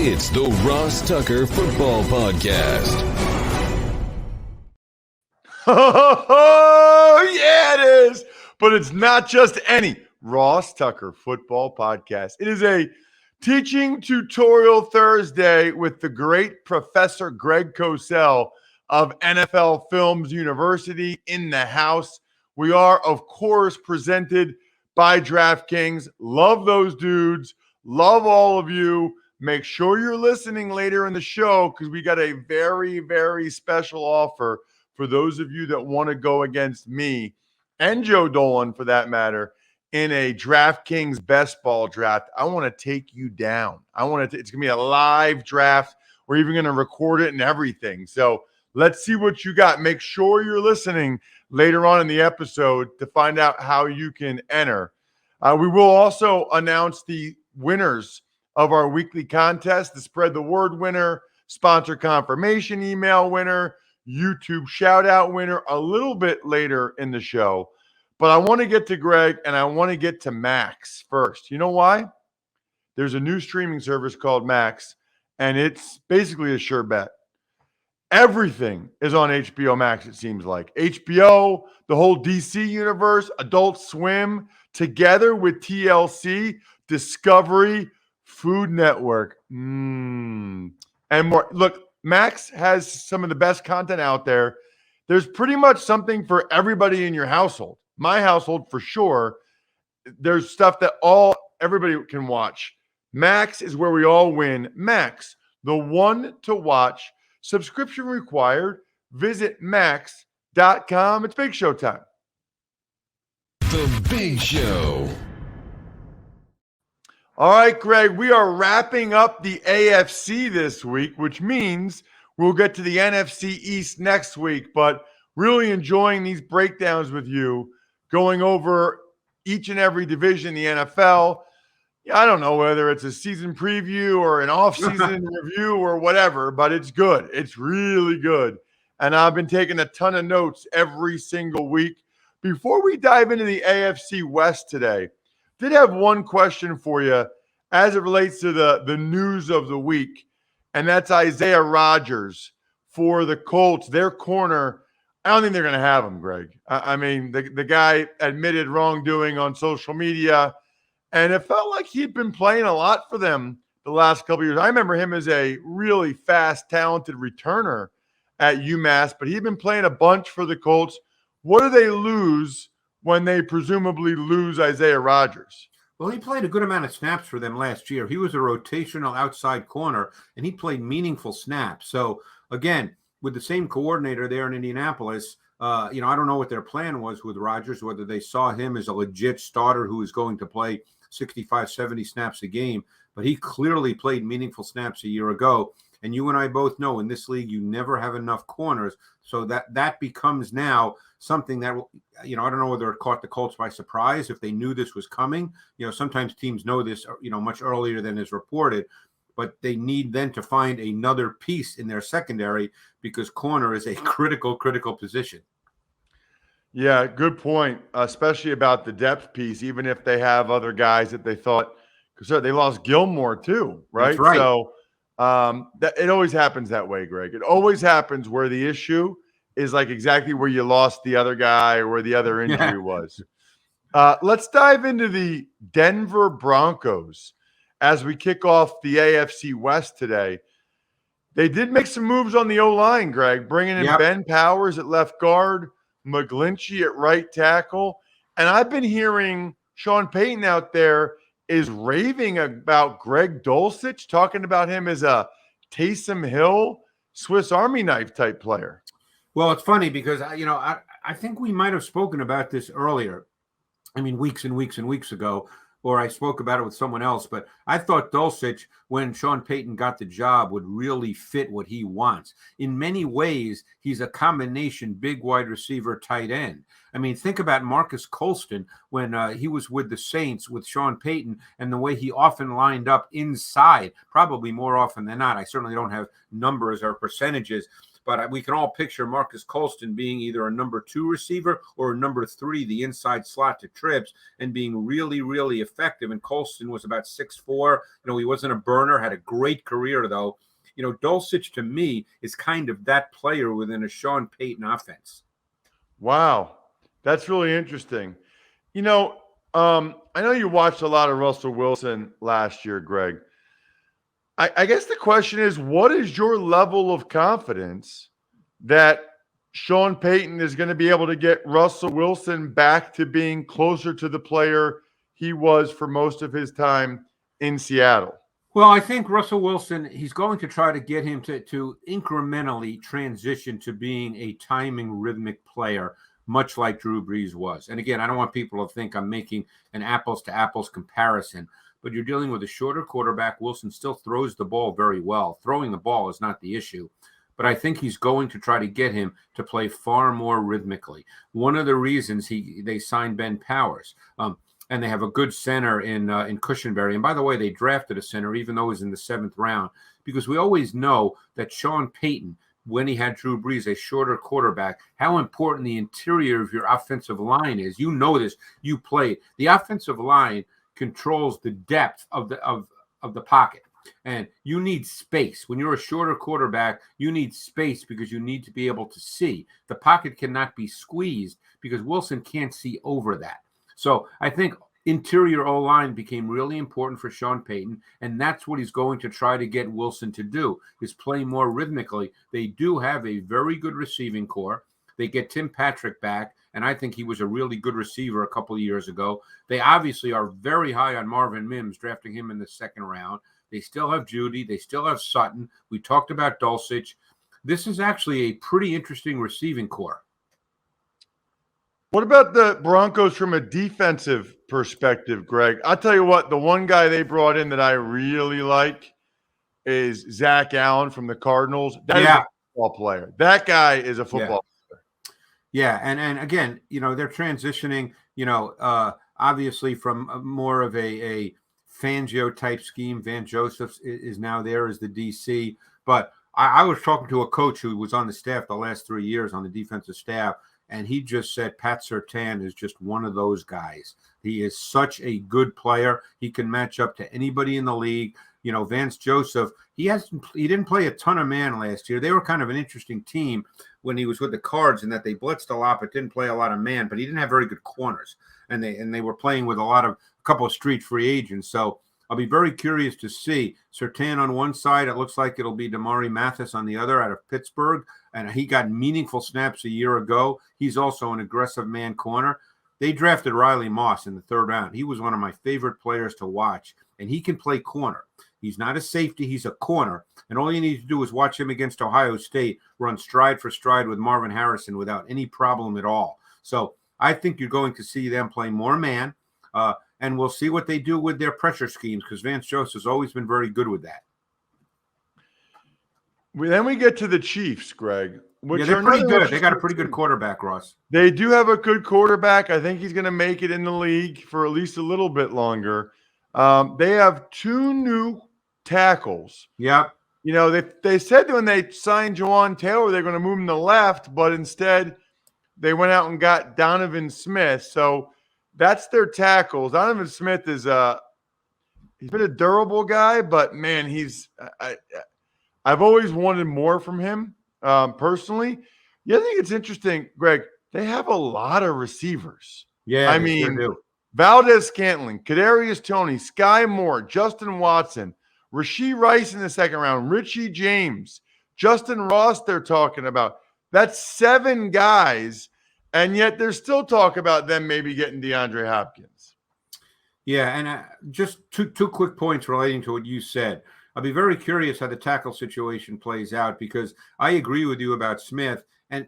It's the Ross Tucker Football Podcast. Oh, yeah, it is. But it's not just any Ross Tucker Football Podcast. It is a teaching tutorial Thursday with the great Professor Greg Cosell of NFL Films University in the house. We are, of course, presented by DraftKings. Love those dudes. Love all of you. Make sure you're listening later in the show because we got a very, very special offer for those of you that want to go against me and Joe Dolan, for that matter, in a DraftKings best ball draft. I want to take you down. It's going to be a live draft. We're even going to record it and everything. So let's see what you got. Make sure you're listening later on in the episode to find out how you can enter. We will also announce the winners of our weekly contest, the Spread the Word winner, sponsor confirmation email winner, YouTube shout out winner a little bit later in the show. But I want to get to Greg and I want to get to Max first. You know why? There's a new streaming service called Max, and it's basically a sure bet. Everything is on HBO Max, it seems like. HBO, the whole DC universe, Adult Swim, together with TLC, Discovery, Food Network, and more. Look, Max has some of the best content out there. There's pretty much something for everybody in your household. My household, for sure. There's stuff that everybody can watch. Max is where we all win. Max, the one to watch. Subscription required. Visit max.com. It's Big Show time. The Big Show. All right, Greg, we are wrapping up the AFC this week, which means we'll get to the NFC East next week, but really enjoying these breakdowns with you, going over each and every division in the NFL. I don't know whether it's a season preview or an off-season review or whatever, but it's good. It's really good. And I've been taking a ton of notes every single week. Before we dive into the AFC West today, did have one question for you as it relates to the news of the week, and that's Isaiah Rodgers for the Colts. Their corner, I don't think they're going to have him, Greg. I mean, the guy admitted wrongdoing on social media, and it felt like he'd been playing a lot for them the last couple of years. I remember him as a really fast, talented returner at UMass, but he'd been playing a bunch for the Colts. What do they lose when they presumably lose Isaiah Rodgers? Well, he played a good amount of snaps for them last year. He was a rotational outside corner, and he played meaningful snaps. So, again, with the same coordinator there in Indianapolis, I don't know what their plan was with Rodgers, whether they saw him as a legit starter who is going to play 65, 70 snaps a game, but he clearly played meaningful snaps a year ago. And you and I both know in this league, you never have enough corners. So that becomes now something that, I don't know whether it caught the Colts by surprise if they knew this was coming. Sometimes teams know this, much earlier than is reported, but they need then to find another piece in their secondary because corner is a critical position. Yeah, good point, especially about the depth piece, even if they have other guys that they thought, because they lost Gilmore too, right? That's right. So it always happens that way, Greg. It always happens where the issue is like exactly where you lost the other guy or where the other injury was. Let's dive into the Denver Broncos as we kick off the AFC West today. They did make some moves on the O-line, Greg, bringing in Ben Powers at left guard, McGlinchey at right tackle. And I've been hearing Sean Payton out there is raving about Greg Dulcich, talking about him as a Taysom Hill, Swiss Army knife type player. Well, it's funny because, I think we might have spoken about this earlier. I mean, weeks and weeks and weeks ago, or I spoke about it with someone else, but I thought Dulcich, when Sean Payton got the job, would really fit what he wants. In many ways, he's a combination big wide receiver tight end. I mean, think about Marcus Colston when he was with the Saints with Sean Payton and the way he often lined up inside, probably more often than not. I certainly don't have numbers or percentages, but we can all picture Marcus Colston being either a number 2 receiver or a number 3, the inside slot to trips, and being really, really effective. And Colston was about 6'4". He wasn't a burner, had a great career, though. Dulcich, to me, is kind of that player within a Sean Payton offense. Wow. That's really interesting. I know you watched a lot of Russell Wilson last year, Greg. I guess the question is, what is your level of confidence that Sean Payton is going to be able to get Russell Wilson back to being closer to the player he was for most of his time in Seattle? Well, I think Russell Wilson, he's going to try to get him to incrementally transition to being a timing, rhythmic player, much like Drew Brees was. And again, I don't want people to think I'm making an apples-to-apples comparison, but you're dealing with a shorter quarterback. Wilson still throws the ball very well. Throwing the ball is not the issue, but I think he's going to try to get him to play far more rhythmically. One of the reasons they signed Ben Powers, and they have a good center in Cushenberry. And by the way, they drafted a center, even though he was in the 7th round, because we always know that Sean Payton, when he had Drew Brees, a shorter quarterback, how important the interior of your offensive line is. You know this. You played. The offensive line controls the depth of the pocket. And you need space. When you're a shorter quarterback, you need space because you need to be able to see. The pocket cannot be squeezed because Wilson can't see over that. So I think interior O-line became really important for Sean Payton, and that's what he's going to try to get Wilson to do, is play more rhythmically. They do have a very good receiving core. They get Tim Patrick back, and I think he was a really good receiver a couple of years ago. They obviously are very high on Marvin Mims, drafting him in the 2nd round. They still have Judy. They still have Sutton. We talked about Dulcich. This is actually a pretty interesting receiving core. What about the Broncos from a defensive perspective, Greg? I'll tell you what, the one guy they brought in that I really like is Zach Allen from the Cardinals. That is a football player. That guy is a football player. Yeah, and again, they're transitioning, obviously from more of a Fangio type scheme. Van Joseph is now there as the DC. But I was talking to a coach who was on the staff the last 3 years on the defensive staff, and he just said Pat Surtain is just one of those guys. He is such a good player. He can match up to anybody in the league. Vance Joseph, he didn't play a ton of man last year. They were kind of an interesting team when he was with the Cards in that they blitzed a lot but didn't play a lot of man, but he didn't have very good corners. And they were playing with a couple of street free agents. So I'll be very curious to see Surtain on one side. It looks like it'll be Damari Mathis on the other out of Pittsburgh. And he got meaningful snaps a year ago. He's also an aggressive man corner. They drafted Riley Moss in the 3rd round. He was one of my favorite players to watch, and he can play corner. He's not a safety. He's a corner. And all you need to do is watch him against Ohio State run stride for stride with Marvin Harrison without any problem at all. So I think you're going to see them play more man, and we'll see what they do with their pressure schemes because Vance Joseph has always been very good with that. Then we get to the Chiefs, Greg. They're pretty good. They got a pretty good quarterback, Ross. They do have a good quarterback. I think he's going to make it in the league for at least a little bit longer. They have 2 new tackles. Yep. They said when they signed Jawan Taylor, they're going to move him to left, but instead they went out and got Donovan Smith. So that's their tackles. Donovan Smith is he's been a durable guy, but man, I've always wanted more from him personally. The other thing that's interesting, Greg, they have a lot of receivers. Yeah, I mean, Valdez-Scantling, Kadarius Toney, Sky Moore, Justin Watson, Rashee Rice in the 2nd round, Richie James, Justin Ross they're talking about. That's 7 guys, and yet there's still talk about them maybe getting DeAndre Hopkins. Yeah, and just two quick points relating to what you said. I'll be very curious how the tackle situation plays out because I agree with you about Smith. And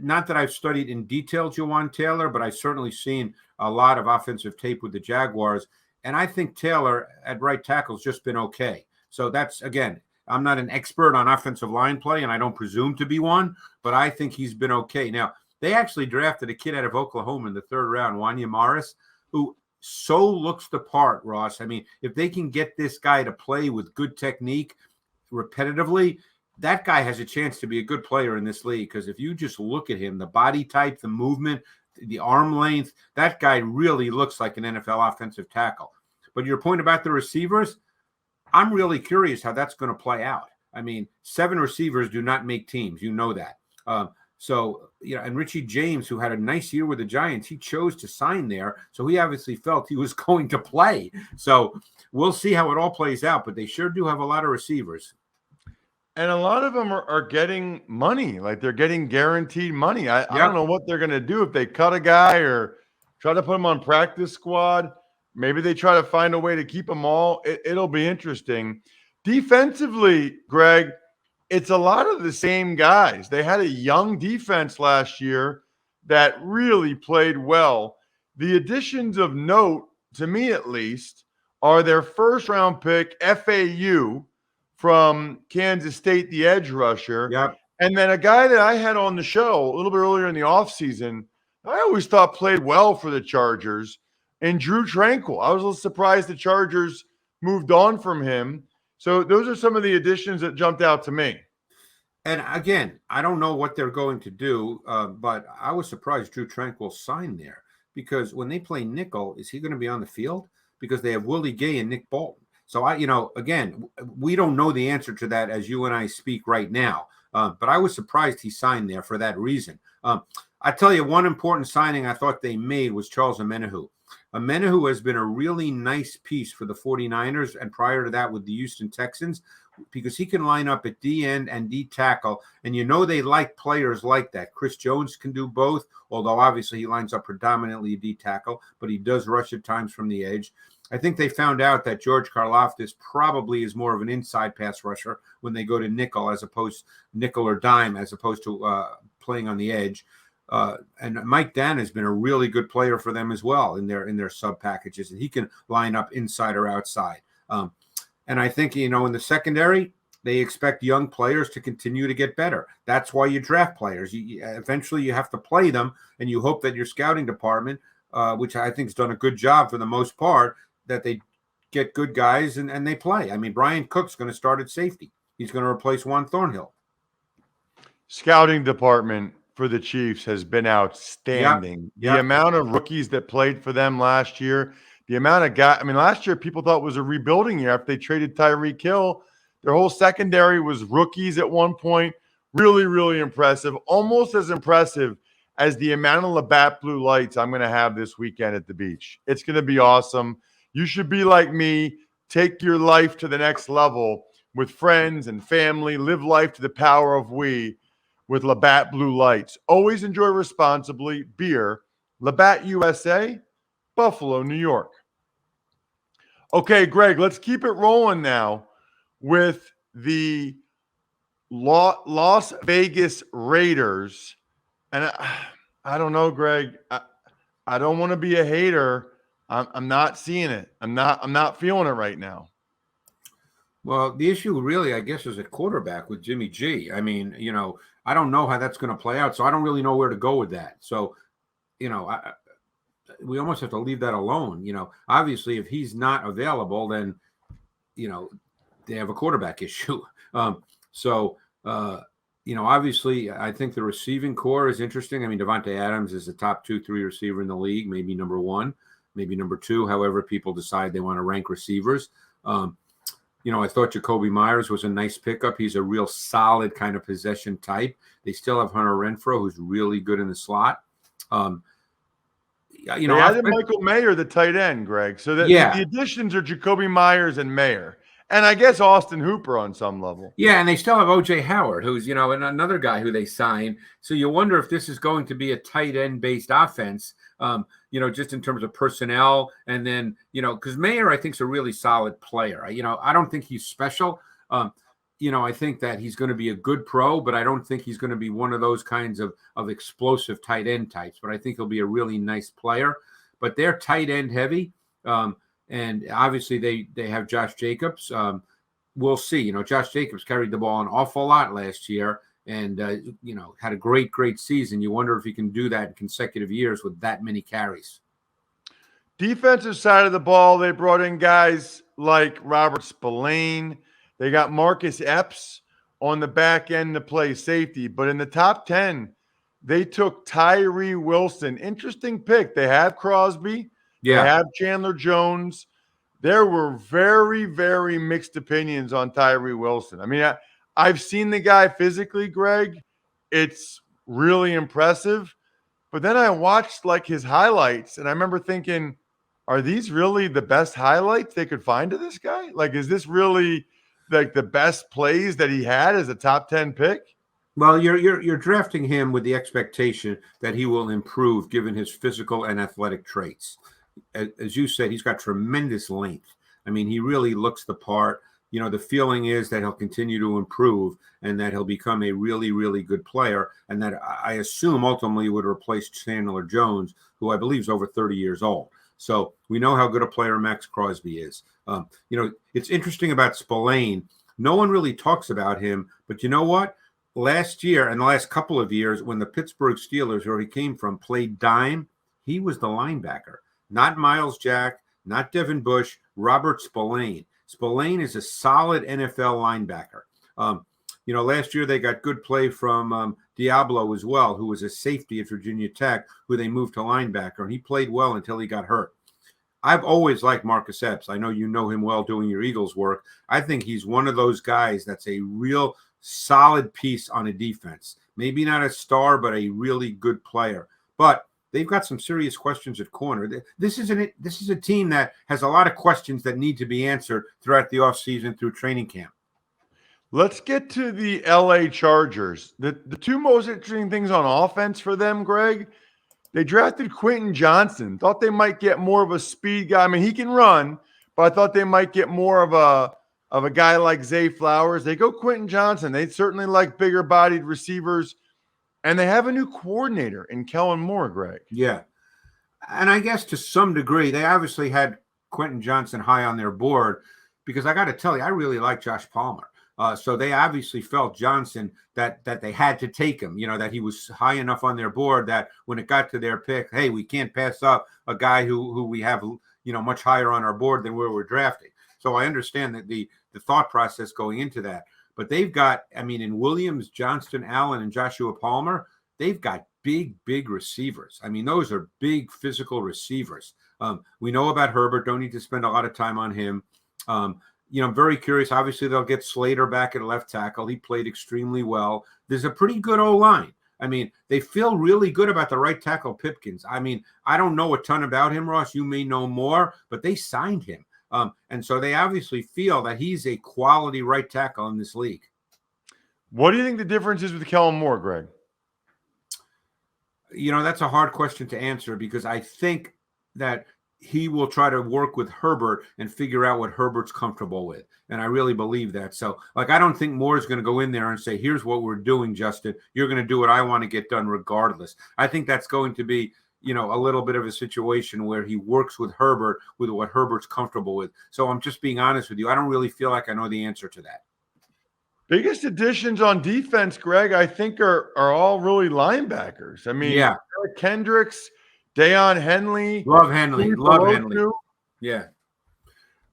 not that I've studied in detail Jawan Taylor, but I've certainly seen a lot of offensive tape with the Jaguars. And I think Taylor at right tackle has just been okay. So that's, again, I'm not an expert on offensive line play, and I don't presume to be one, but I think he's been okay. Now, they actually drafted a kid out of Oklahoma in the 3rd round, Wanya Morris, who so looks the part, Ross. I mean, if they can get this guy to play with good technique repetitively, that guy has a chance to be a good player in this league, because if you just look at him, the body type, the movement, the arm length, that guy really looks like an NFL offensive tackle. But your point about the receivers, I'm really curious how that's going to play out. I mean, 7 receivers do not make teams. You know that. So, and Richie James, who had a nice year with the Giants, he chose to sign there. So he obviously felt he was going to play. So we'll see how it all plays out. But they sure do have a lot of receivers. And a lot of them are getting money. Like, they're getting guaranteed money. I don't know what they're going to do if they cut a guy or try to put him on practice squad. Maybe they try to find a way to keep them all. It'll be interesting. Defensively, Greg, it's a lot of the same guys. They had a young defense last year that really played well. The additions of note, to me at least, are their first-round pick, FAU, from Kansas State, the edge rusher. Yep. And then a guy that I had on the show a little bit earlier in the offseason, I always thought played well for the Chargers, and Drew Tranquill. I was a little surprised the Chargers moved on from him. So those are some of the additions that jumped out to me. And again, I don't know what they're going to do, but I was surprised Drew Tranquill signed there, because when they play nickel, is he going to be on the field? Because they have Willie Gay and Nick Bolton. So again, we don't know the answer to that as you and I speak right now. But I was surprised he signed there for that reason. I tell you, one important signing I thought they made was Charles Omenihu. Omenihu has been a really nice piece for the 49ers, and prior to that with the Houston Texans, because he can line up at D end and D tackle. And they like players like that. Chris Jones can do both, although obviously he lines up predominantly D tackle, but he does rush at times from the edge. I think they found out that George Karlaftis probably is more of an inside pass rusher when they go to nickel or dime, as opposed to playing on the edge. And Mike Dan has been a really good player for them as well in their sub packages, and he can line up inside or outside. And I think, in the secondary, they expect young players to continue to get better. That's why you draft players. Eventually you have to play them, and you hope that your scouting department, which I think has done a good job for the most part, that they get good guys and they play. I mean, Brian Cook's going to start at safety. He's going to replace Juan Thornhill. Scouting department for the Chiefs has been outstanding. Yep. The amount of rookies that played for them last year, the amount of guys. I mean, last year people thought it was a rebuilding year after they traded Tyreek Hill. Their whole secondary was rookies at one point. Really, really impressive. Almost as impressive as the amount of Labatt Blue Lights I'm going to have this weekend at the beach. It's going to be awesome. You should be like me. Take your life to the next level with friends and family. Live life to the power of we with Labatt Blue Lights. Always enjoy responsibly. Beer, Labatt USA, Buffalo, New York. Okay, Greg, let's keep it rolling now with the Las Vegas Raiders. And I don't know, Greg. I don't want to be a hater. I'm not seeing it. I'm not feeling it right now. Well, the issue really, I guess, is at quarterback with Jimmy G. I mean, I don't know how that's going to play out, so I don't really know where to go with that. So, we almost have to leave that alone. Obviously, if he's not available, then, they have a quarterback issue. Obviously, I think the receiving core is interesting. I mean, Devontae Adams is the top 2-3 receiver in the league, maybe number 1, maybe number 2, however people decide they want to rank receivers. I thought Jacoby Myers was a nice pickup. He's a real solid kind of possession type. They still have Hunter Renfrow, who's really good in the slot. They added Michael Mayer, the tight end, Greg. So the additions are Jacoby Myers and Mayer. And I guess Austin Hooper on some level. Yeah, and they still have O.J. Howard, who's, and another guy who they signed. So you wonder if this is going to be a tight end-based offense, just in terms of personnel. And then, because Mayer, I think, is a really solid player. I don't think he's special. I think that he's going to be a good pro, but I don't think he's going to be one of those kinds of explosive tight end types. But I think he'll be a really nice player. But they're tight end heavy. And obviously they have Josh Jacobs. We'll see. Josh Jacobs carried the ball an awful lot last year and, had a great season. You wonder if he can do that in consecutive years with that many carries. Defensive side of the ball, they brought in guys like Robert Spillane. They got Marcus Epps on the back end to play safety. But in the top 10, they took Tyree Wilson. Interesting pick. They have Crosby. They have Chandler Jones. There were very, very mixed opinions on Tyree Wilson. I mean, I've seen the guy physically, Greg. It's really impressive. But then I watched like his highlights, and I remember thinking, are these really the best highlights they could find of this guy? Like, is this really like the best plays that he had as a top 10 pick? Well, you're drafting him with the expectation that he will improve given his physical and athletic traits. As you said, he's got tremendous length. I mean, he really looks the part. You know, the feeling is that he'll continue to improve and that he'll become a really, really good player. And that I assume ultimately would replace Chandler Jones, who I believe is over 30 years old. So we know how good a player Max Crosby is. You know, it's interesting about Spillane. No one really talks about him, but you know what? Last year and the last couple of years, when the Pittsburgh Steelers, where he came from, played dime, he was the linebacker. Not Miles Jack, not Devin Bush, Robert Spillane. Spillane is a solid NFL linebacker. You know, last year they got good play from Diablo as well, who was a safety at Virginia Tech, who they moved to linebacker, and he played well until he got hurt. I've always liked Marcus Epps. I know you know him well doing your Eagles work. I think he's one of those guys that's a real solid piece on a defense. Maybe not a star, but a really good player. But they've got some serious questions at corner. This is a team that has a lot of questions that need to be answered throughout the offseason through training camp. Let's get to the LA Chargers. The two most interesting things on offense for them, Greg, they drafted Quentin Johnson. Thought they might get more of a speed guy. I mean, he can run, but I thought they might get more of a guy like Zay Flowers. They go Quentin Johnson. They certainly like bigger-bodied receivers. And they have a new coordinator in Kellen Moore, Greg. Yeah. And I guess to some degree, they obviously had Quentin Johnson high on their board because I got to tell you, I really like Josh Palmer. So they obviously felt Johnson that they had to take him, you know, that he was high enough on their board that when it got to their pick, hey, we can't pass up a guy who we have, you know, much higher on our board than where we're drafting. So I understand that the thought process going into that. But they've got, I mean, in Williams, Johnston, Allen, and Joshua Palmer, they've got big receivers. I mean, those are big physical receivers. We know about Herbert. Don't need to spend a lot of time on him. You know, I'm very curious. Obviously, they'll get Slater back at left tackle. He played extremely well. There's a pretty good O-line. I mean, they feel really good about the right tackle, Pipkins. I mean, I don't know a ton about him, Ross. You may know more, but they signed him. And so they obviously feel that he's a quality right tackle in this league. What do you think the difference is with Kellen Moore, Greg? You know, that's a hard question to answer because I think that he will try to work with Herbert and figure out what Herbert's comfortable with. And I really believe that. So, like, I don't think Moore is going to go in there and say, here's what we're doing, Justin. You're going to do what I want to get done regardless. I think that's going to be, you know, a little bit of a situation where he works with Herbert with what Herbert's comfortable with. So I'm just being honest with you. I don't really feel like I know the answer to that. Biggest additions on defense, Greg, I think are all really linebackers. I mean, yeah, Kendricks, Deion Henley. Love Henley. Yeah.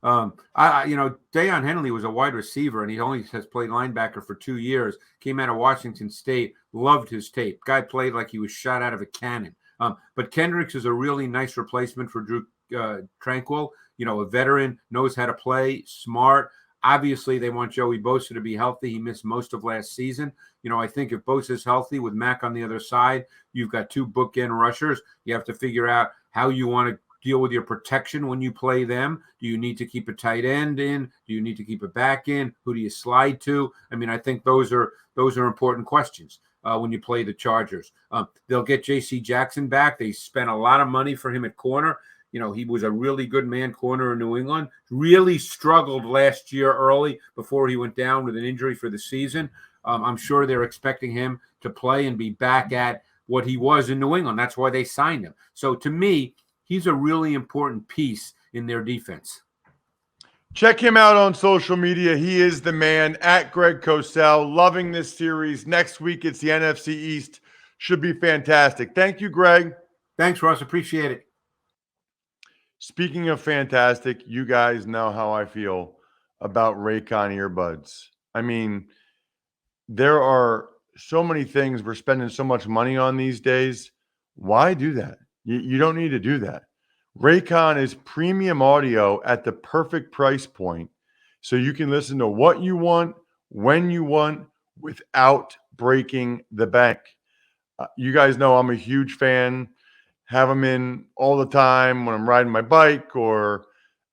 Deion Henley was a wide receiver, and he only has played linebacker for 2 years. Came out of Washington State. Loved his tape. Guy played like he was shot out of a cannon. But Kendricks is a really nice replacement for Drew Tranquill. You know, a veteran, knows how to play, smart. Obviously, they want Joey Bosa to be healthy. He missed most of last season. You know, I think if Bosa's healthy with Mack on the other side, you've got two bookend rushers. You have to figure out how you want to deal with your protection when you play them. Do you need to keep a tight end in? Do you need to keep a back in? Who do you slide to? I mean, I think those are important questions when you play the Chargers. They'll get J.C. Jackson back. They spent a lot of money for him at corner. You know, he was a really good man corner in New England. Really struggled last year early before he went down with an injury for the season. I'm sure they're expecting him to play and be back at what he was in New England. That's why they signed him. So to me, he's a really important piece in their defense. Check him out on social media. He is the man at Greg Cosell. Loving this series. Next week, it's the NFC East. Should be fantastic. Thank you, Greg. Thanks, Ross. Appreciate it. Speaking of fantastic, you guys know how I feel about Raycon earbuds. I mean, there are so many things we're spending so much money on these days. Why do that? You don't need to do that. Raycon is premium audio at the perfect price point, so you can listen to what you want, when you want, without breaking the bank. You guys know I'm a huge fan. Have them in all the time when I'm riding my bike or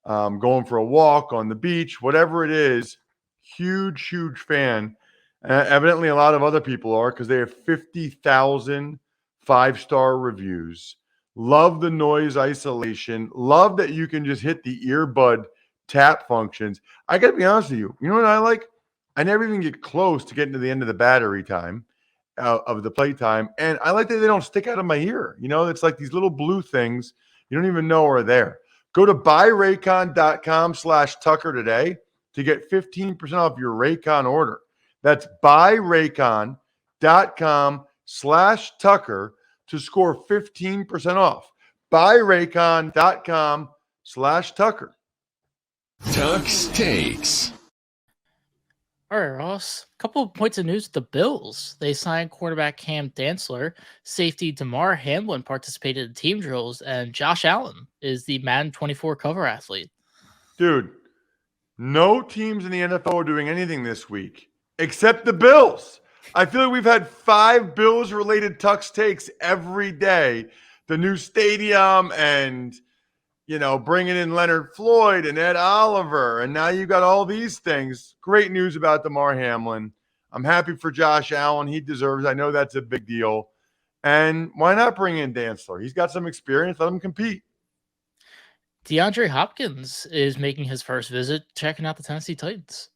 going for a walk on the beach, whatever it is. Huge, huge fan. Evidently, a lot of other people are because they have 50,000 five-star reviews. Love the noise isolation. Love that you can just hit the earbud tap functions. I got to be honest with you. You know what I like? I never even get close to getting to the end of the battery time of the playtime. And I like that they don't stick out of my ear. You know, it's like these little blue things you don't even know are there. Go to buyraycon.com/Tucker today to get 15% off your Raycon order. That's buyraycon.com/Tucker to score 15% off. Buyraycon.com/Tucker. Tuck's Takes. All right, Ross. A couple of points of news. The Bills, they signed quarterback Cam Dantzler. Safety DeMar Hamlin participated in team drills, and Josh Allen is the Madden 24 cover athlete. Dude, no teams in the NFL are doing anything this week except the Bills. I feel like we've had 5 Bills-related Tuck's Takes every day. The new stadium and, you know, bringing in Leonard Floyd and Ed Oliver. And now you got all these things. Great news about DeMar Hamlin. I'm happy for Josh Allen. He deserves it. I know that's a big deal. And why not bring in Dantzler? He's got some experience. Let him compete. DeAndre Hopkins is making his first visit, checking out the Tennessee Titans.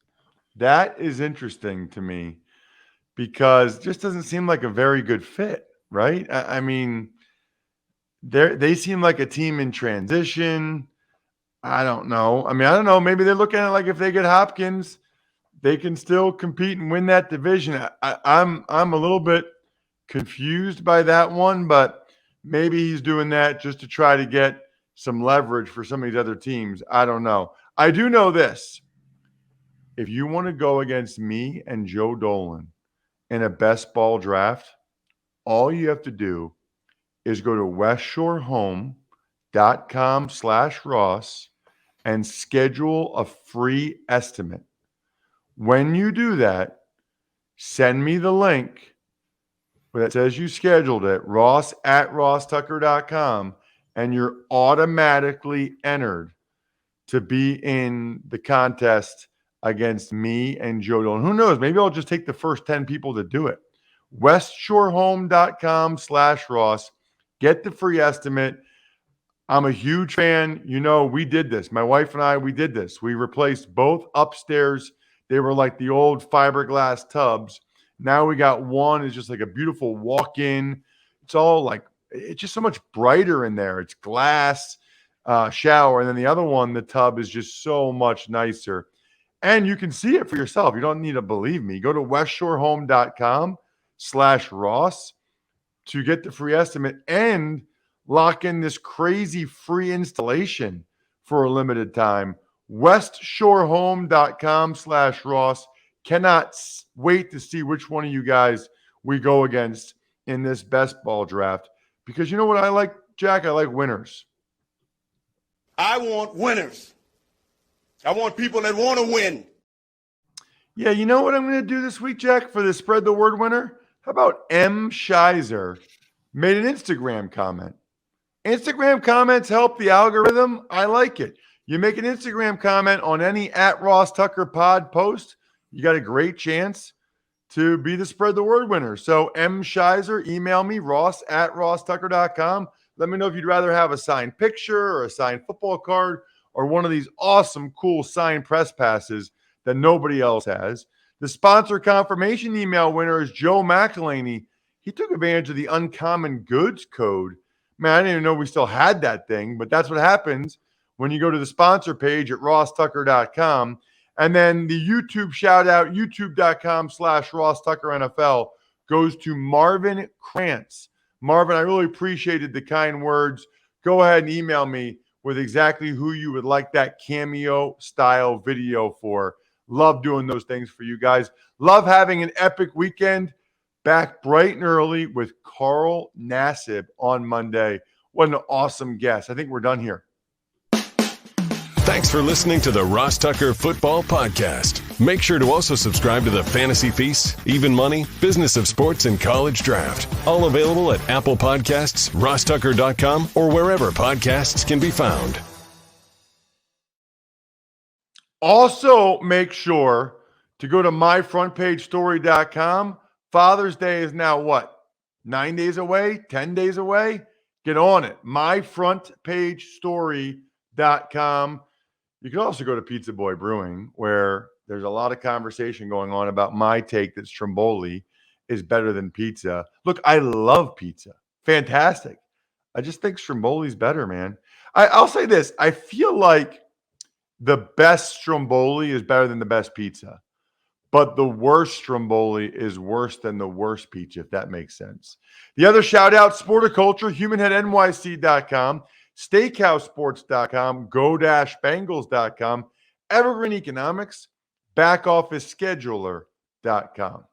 That is interesting to me because it just doesn't seem like a very good fit, right? I mean, they seem like a team in transition. I don't know. I don't know. Maybe they're looking at it like if they get Hopkins, they can still compete and win that division. I'm a little bit confused by that one, but maybe he's doing that just to try to get some leverage for some of these other teams. I don't know. I do know this. If you want to go against me and Joe Dolan in a best ball draft, all you have to do is go to westshorehome.com/Ross and schedule a free estimate. When you do that, send me the link that says you scheduled it, ross@rosstucker.com, and you're automatically entered to be in the contest against me and Joe Dolan. Who knows? Maybe I'll just take the first 10 people to do it. westshorehome.com/Ross. Get the free estimate. I'm a huge fan. You know, we did this. My wife and I, we did this. We replaced both upstairs. They were like the old fiberglass tubs. Now we got one. It's just like a beautiful walk-in. It's all like, it's just so much brighter in there. It's glass shower. And then the other one, the tub is just so much nicer. And you can see it for yourself. You don't need to believe me. Go to westshorehome.com/Ross to get the free estimate and lock in this crazy free installation for a limited time. westshorehome.com/Ross. Cannot wait to see which one of you guys we go against in this best ball draft. Because you know what I like, Jack? I like winners. I want winners. I want people that want to win. Yeah, you know what I'm going to do this week, Jack, for the Spread the Word winner? How about M. Shizer made an Instagram comment? Instagram comments help the algorithm. I like it. You make an Instagram comment on any @RossTuckerPod post, you got a great chance to be the Spread the Word winner. So M. Shizer, email me, ross@rosstucker.com. Let me know if you'd rather have a signed picture or a signed football card or one of these awesome, cool signed press passes that nobody else has. The sponsor confirmation email winner is Joe McElhaney. He took advantage of the Uncommon Goods code. Man, I didn't even know we still had that thing, but that's what happens when you go to the sponsor page at rosstucker.com. And then the YouTube shout out, youtube.com/RossTuckerNFL, goes to Marvin Krantz. Marvin, I really appreciated the kind words. Go ahead and email me with exactly who you would like that cameo style video for. Love doing those things for you guys. Love having an epic weekend. Back bright and early with Carl Nassib on Monday. What an awesome guest. I think we're done here. Thanks for listening to the Ross Tucker Football Podcast. Make sure to also subscribe to the Fantasy Feast, Even Money, Business of Sports, and College Draft. All available at Apple Podcasts, rosstucker.com, or wherever podcasts can be found. Also, make sure to go to myfrontpagestory.com. Father's Day is now what? 9 days away? 10 days away? Get on it. myfrontpagestory.com. You can also go to Pizza Boy Brewing, where there's a lot of conversation going on about my take that Stromboli is better than pizza. Look, I love pizza. Fantastic. I just think Stromboli's better, man. I'll say this. I feel like the best Stromboli is better than the best pizza. But the worst Stromboli is worse than the worst pizza, if that makes sense. The other shout-out, Sporticulture, HumanHeadNYC.com, SteakhouseSports.com, Go-Bangles.com, Evergreen Economics, BackOfficeScheduler.com.